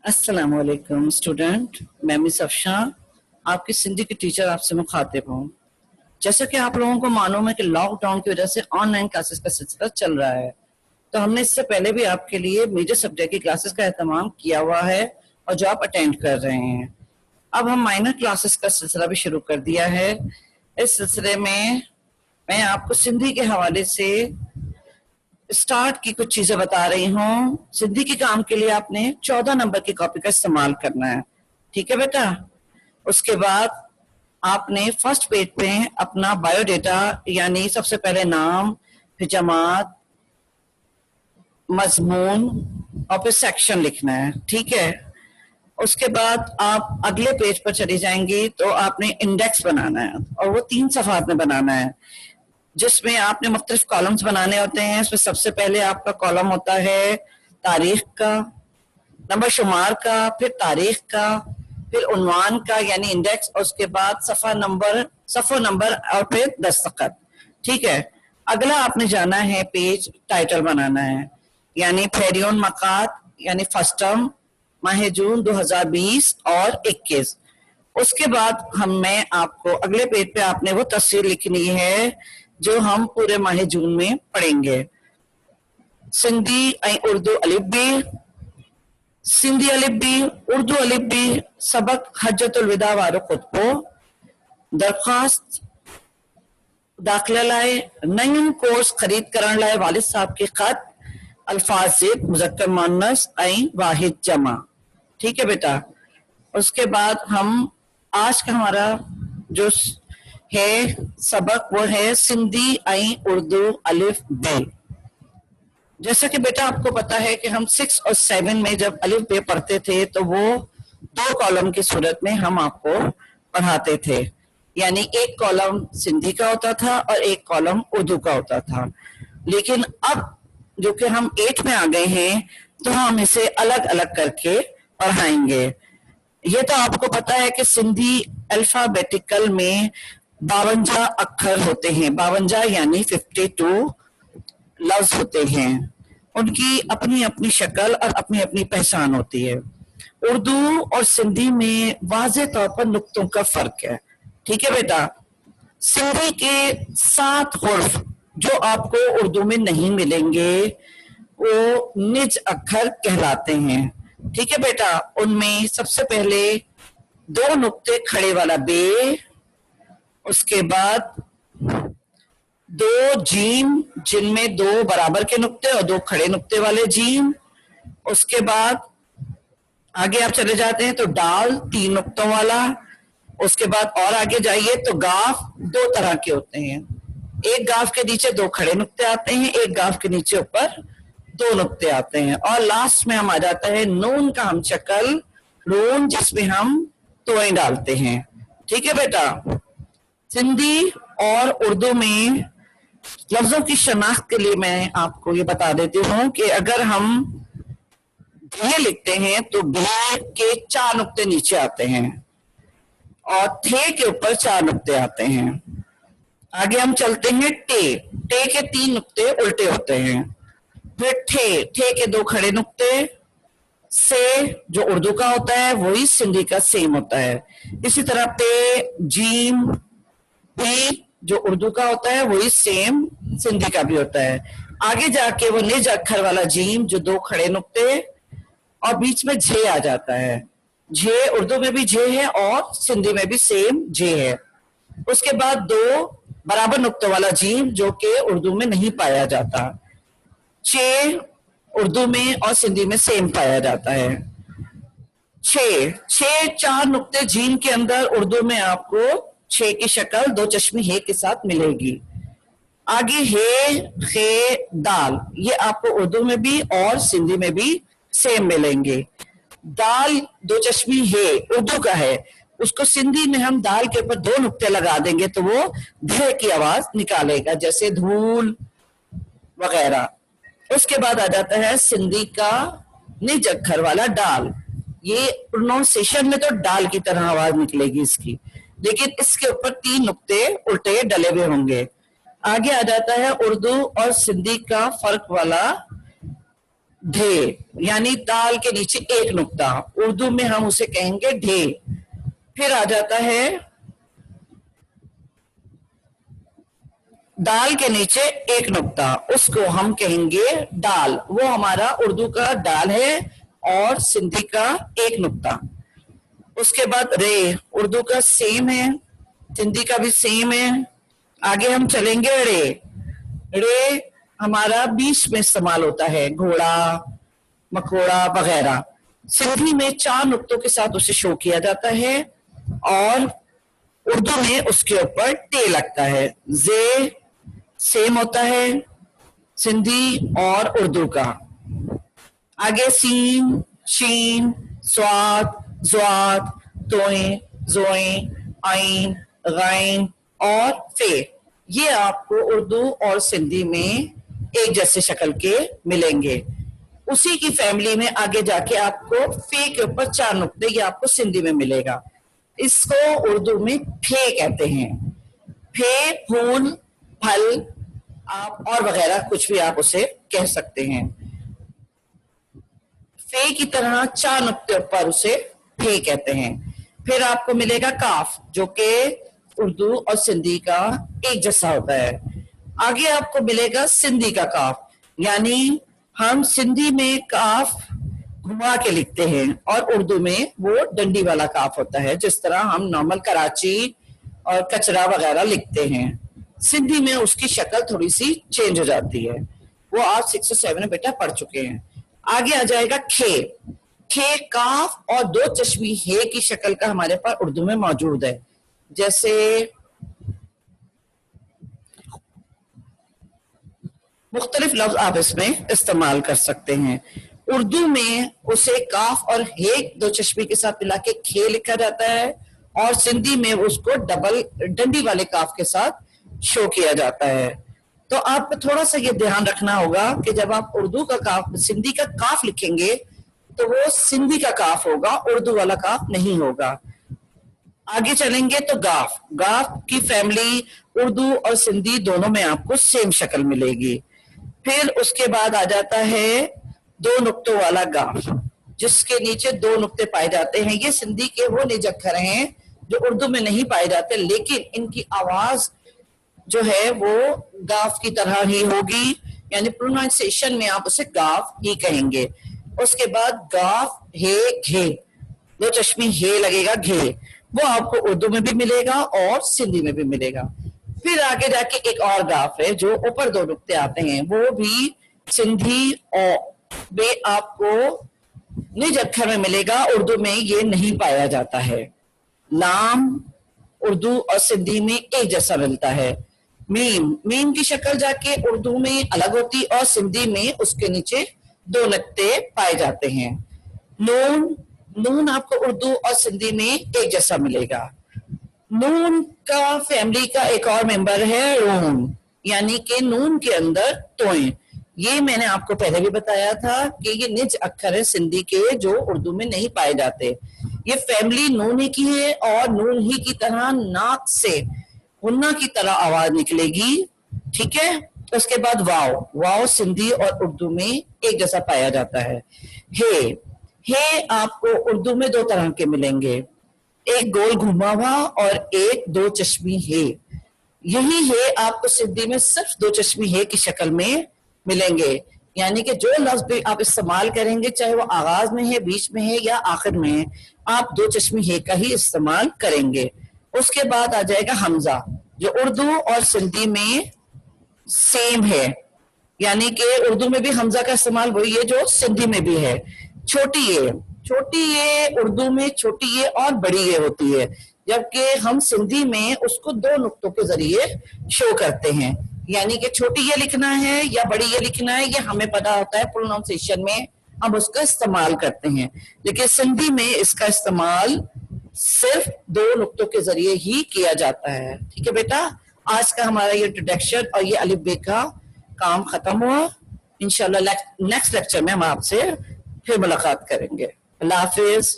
अस्सलाम वालेकुम स्टूडेंट, मैं मिस अफशा आपकी सिंधी की टीचर आपसे मुखातिब हूँ। जैसा कि आप लोगों को मालूम है कि लॉकडाउन की वजह से ऑनलाइन क्लासेस का सिलसिला चल रहा है, तो हमने इससे पहले भी आपके लिए मेजर सब्जेक्ट की क्लासेस का एहतमाम किया हुआ है और जो आप अटेंड कर रहे हैं। अब हम माइनर क्लासेस का सिलसिला भी शुरू कर दिया है। इस सिलसिले में मैं आपको सिंधी के हवाले से स्टार्ट की कुछ चीजें बता रही हूँ। सिंधी के काम के लिए आपने 14 नंबर की कॉपी का इस्तेमाल करना है, ठीक है बेटा। उसके बाद आपने फर्स्ट पेज पे अपना बायोडेटा यानी सबसे पहले नाम, फिर जमात, मजमून और फिर सेक्शन लिखना है, ठीक है। उसके बाद आप अगले पेज पर चली जाएंगी तो आपने इंडेक्स बनाना है और वो 3 सफ़ात में बनाना है, जिसमें आपने मुख्तलिफ कॉलम्स बनाने होते हैं। इसमें सबसे पहले आपका कॉलम होता है तारीख का, नंबर शुमार का, फिर तारीख का, फिर उन्वान का यानी इंडेक्स, और उसके बाद सफ़ा नंबर और फिर दस्तखत, ठीक है। अगला आपने जाना है पेज टाइटल बनाना है, यानी फेरियोन मकात यानी फर्स्ट टर्म माह जून 2020 और 21। उसके बाद मैं आपको अगले पेज पे आपने वो तस्वीर लिखनी है जो हम पूरे माह जून में पढ़ेंगे। सिंधी उर्दू अलिफ बी, सिंधी अलिफ बी, उर्दू अलिफ बी, सबक हज्जतुल विदा वारो खुतबो, दरख्वास्त दाखिला लाए, नयूं कोर्स खरीद करण लाए वालिद साहब के खत, अल्फाज ज़ेद मुज़क्कर मुअन्नस वाहिद जमा, ठीक है बेटा। उसके बाद हम आज का हमारा जो है सबक वो है सिंधी उर्दू अलिफ बे। जैसा कि बेटा आपको पता है कि हम 6 और 7 में जब अलिफ बे पढ़ते थे तो वो 2 कॉलम की सूरत में हम आपको पढ़ाते थे, यानी एक कॉलम सिंधी का होता था और एक कॉलम उर्दू का होता था। लेकिन अब जो कि हम 8 में आ गए हैं तो हम इसे अलग अलग करके पढ़ाएंगे। ये तो आपको पता है कि सिंधी अल्फाबेटिकल में 52 अक्षर होते हैं, 52 यानी 52 लफ्ज होते हैं। उनकी अपनी अपनी शक्ल और अपनी अपनी पहचान होती है। उर्दू और सिंधी में वाज़े तौर पर नुक्तों का फर्क है, ठीक है बेटा। सिंधी के 7 हुर्फ जो आपको उर्दू में नहीं मिलेंगे वो निज अक्षर कहलाते हैं, ठीक है बेटा। उनमें सबसे पहले 2 नुक्ते खड़े वाला बे, उसके बाद 2 जीम जिनमें 2 बराबर के नुक्ते और 2 खड़े नुक्ते वाले जीम। उसके बाद आगे आप चले जाते हैं तो डाल 3 नुक्तों वाला। उसके बाद और आगे जाइए तो गाफ 2 तरह के होते हैं, एक गाफ के नीचे 2 खड़े नुक्ते आते हैं, एक गाफ के नीचे ऊपर 2 नुक्ते आते हैं। और लास्ट में हम आ जाता है नून का हम शक्ल, नून जिसमें हम तोएं डालते हैं, ठीक है बेटा। सिंधी और उर्दू में लफ्जों की शनाख्त के लिए मैं आपको ये बता देती हूँ कि अगर हम धे लिखते हैं तो धे के 4 नुक्ते नीचे आते हैं और थे के ऊपर 4 नुक्ते आते हैं। आगे हम चलते हैं टे के 3 नुक्ते उल्टे होते हैं, फिर ठे के 2 खड़े नुक्ते, से जो उर्दू का होता है वही सिंधी का सेम होता है। इसी तरह पे, जीम, पी जो उर्दू का होता है वही सेम सिंधी का भी होता है। आगे जाके वो निज अक्षर वाला जीम जो 2 खड़े नुक्ते और बीच में झे आ जाता है। झे उर्दू में भी झे है और सिंधी में भी सेम झे है। उसके बाद 2 बराबर नुक्तों वाला जीम जो कि उर्दू में नहीं पाया जाता। चे उर्दू में और सिंधी में सेम पाया जाता है। 4 नुक्ते जीम के अंदर उर्दू में आपको 6 की शक्ल 2 चश्मी हे के साथ मिलेगी। आगे हे दाल ये आपको उर्दू में भी और सिंधी में भी सेम मिलेंगे। दाल 2 चश्मी हे उर्दू का है, उसको सिंधी में हम दाल के ऊपर 2 नुक्ते लगा देंगे तो वो धे की आवाज निकालेगा, जैसे धूल वगैरह। उसके बाद आ जाता है सिंधी का निज अक्षर वाला डाल, ये प्रोनाउंसिएशन में तो डाल की तरह आवाज निकलेगी इसकी, लेकिन इसके ऊपर 3 नुक्ते उल्टे डले हुए होंगे। आगे आ जाता है उर्दू और सिंधी का फर्क वाला ढे, यानी दाल के नीचे एक नुक्ता, उर्दू में हम उसे कहेंगे ढे। फिर आ जाता है दाल के नीचे एक नुक्ता, उसको हम कहेंगे डाल, वो हमारा उर्दू का डाल है और सिंधी का एक नुक्ता। उसके बाद रे, उर्दू का सेम है, सिंधी का भी सेम है। आगे हम चलेंगे रे। रे हमारा बीच में इस्तेमाल होता है, घोड़ा, मकोड़ा वगैरह। सिंधी में 4 नुक्तों के साथ उसे शो किया जाता है और उर्दू में उसके ऊपर टे लगता है। जे सेम होता है सिंधी और उर्दू का। आगे सीन, शीन, स्वाद, ज़्वाद, तोए, जोए, आइन, गाइन और फे, ये आपको उर्दू और सिंधी में एक जैसे शक्ल के मिलेंगे। उसी की फैमिली में आगे जाके आपको फे के ऊपर 4 नुक्ते, ये आपको सिंधी में मिलेगा। इसको उर्दू में फे कहते हैं। फे, फूल, फल, आप और वगैरह कुछ भी आप उसे कह सकते हैं। फे की तरह 4 नुक्ते पर उसे फे कहते हैं। फिर आपको मिलेगा काफ, जो कि उर्दू और सिंधी का एक जैसा होता है। आगे आपको मिलेगा सिंधी का काफ, यानी हम सिंधी में काफ घुमा के लिखते हैं और उर्दू में वो डंडी वाला काफ होता है, जिस तरह हम नॉर्मल कराची और कचरा वगैरह लिखते हैं। सिंधी में उसकी शक्ल थोड़ी सी चेंज हो जाती है, वो आप 6 और 7 में बेटा पढ़ चुके हैं। आगे आ जाएगा खे। खे काफ और 2 चश्मी हे की शक्ल का हमारे पास उर्दू में मौजूद है। जैसे मुख्तलिफ लफ्ज आप इसमें इस्तेमाल कर सकते हैं। उर्दू में उसे काफ और हे 2 चश्मी के साथ मिला के खे लिखा जाता है और सिंधी में उसको डबल डंडी वाले काफ के साथ शो किया जाता है। तो आपको थोड़ा सा ये ध्यान रखना होगा कि जब आप उर्दू का काफ सिंधी का काफ लिखेंगे तो वो सिंधी का काफ होगा, उर्दू वाला काफ नहीं होगा। आगे चलेंगे तो गाफ। गाफ की फैमिली उर्दू और सिंधी दोनों में आपको सेम शक्ल मिलेगी। फिर उसके बाद आ जाता है 2 नुक्तों वाला गाफ, जिसके नीचे 2 नुक्ते पाए जाते हैं। ये सिंधी के वो निज अक्षर हैं जो उर्दू में नहीं पाए जाते, लेकिन इनकी आवाज जो है वो गाफ की तरह ही होगी, यानी प्रोनाउंसिएशन में आप उसे गाफ ही कहेंगे। उसके बाद गाफ, हे, घे, 2 चश्मी हे लगेगा, घे, वो आपको उर्दू में भी मिलेगा और सिंधी में भी मिलेगा। फिर आगे जाके एक और गाफ है जो ऊपर 2 नुक्ते आते हैं, वो भी सिंधी और वे आपको निज अक्षर में मिलेगा, उर्दू में ये नहीं पाया जाता है। लाम उर्दू और सिंधी में एक जैसा मिलता है। मीम, मीम की शक्ल जाके उर्दू में अलग होती और सिंधी में उसके नीचे 2 नुक्ते पाए जाते हैं। नून, नून आपको उर्दू और सिंधी में एक जैसा मिलेगा। नून का फैमिली का एक और मेंबर है रून, यानी कि नून के अंदर तोए। ये मैंने आपको पहले भी बताया था कि ये निज अक्षर है सिंधी के जो उर्दू में नहीं पाए जाते। ये फैमिली नून ही की है और नून ही की तरह नाक से हुन्ना की तरह आवाज निकलेगी, ठीक है। उसके बाद वाव, वाव सिंधी और उर्दू में एक जैसा पाया जाता है। हे आपको उर्दू में 2 तरह के मिलेंगे, एक गोल घुमा हुआ और एक 2 चश्मी हे। यही है आपको सिंधी में सिर्फ 2 चश्मी हे की शक्ल में मिलेंगे, यानी कि जो लफ्ज भी आप इस्तेमाल करेंगे, चाहे वो आगाज में है, बीच में है या आखिर में है, आप 2 चश्मी हे का ही इस्तेमाल करेंगे। उसके बाद आ जाएगा हमजा, जो उर्दू और सिंधी में सेम है, यानी कि उर्दू में भी हमजा का इस्तेमाल वही है जो सिंधी में भी है। छोटी ये उर्दू में छोटी ये और बड़ी ये होती है, जबकि हम सिंधी में उसको 2 नुक्तों के जरिए शो करते हैं, यानी कि छोटी ये लिखना है या बड़ी ये लिखना है, ये हमें पता होता है, प्रोनाउंसिएशन में हम उसका इस्तेमाल करते हैं। लेकिन सिंधी में इसका इस्तेमाल सिर्फ 2 नुक्तों के जरिए ही किया जाता है। ठीक है बेटा, आज का हमारा ये इंट्रोडक्शन और ये अलिफ बे का काम खत्म हुआ। इंशाल्लाह नेक्स्ट लेक्चर में हम आपसे फिर मुलाकात करेंगे। अल्लाह हाफिज।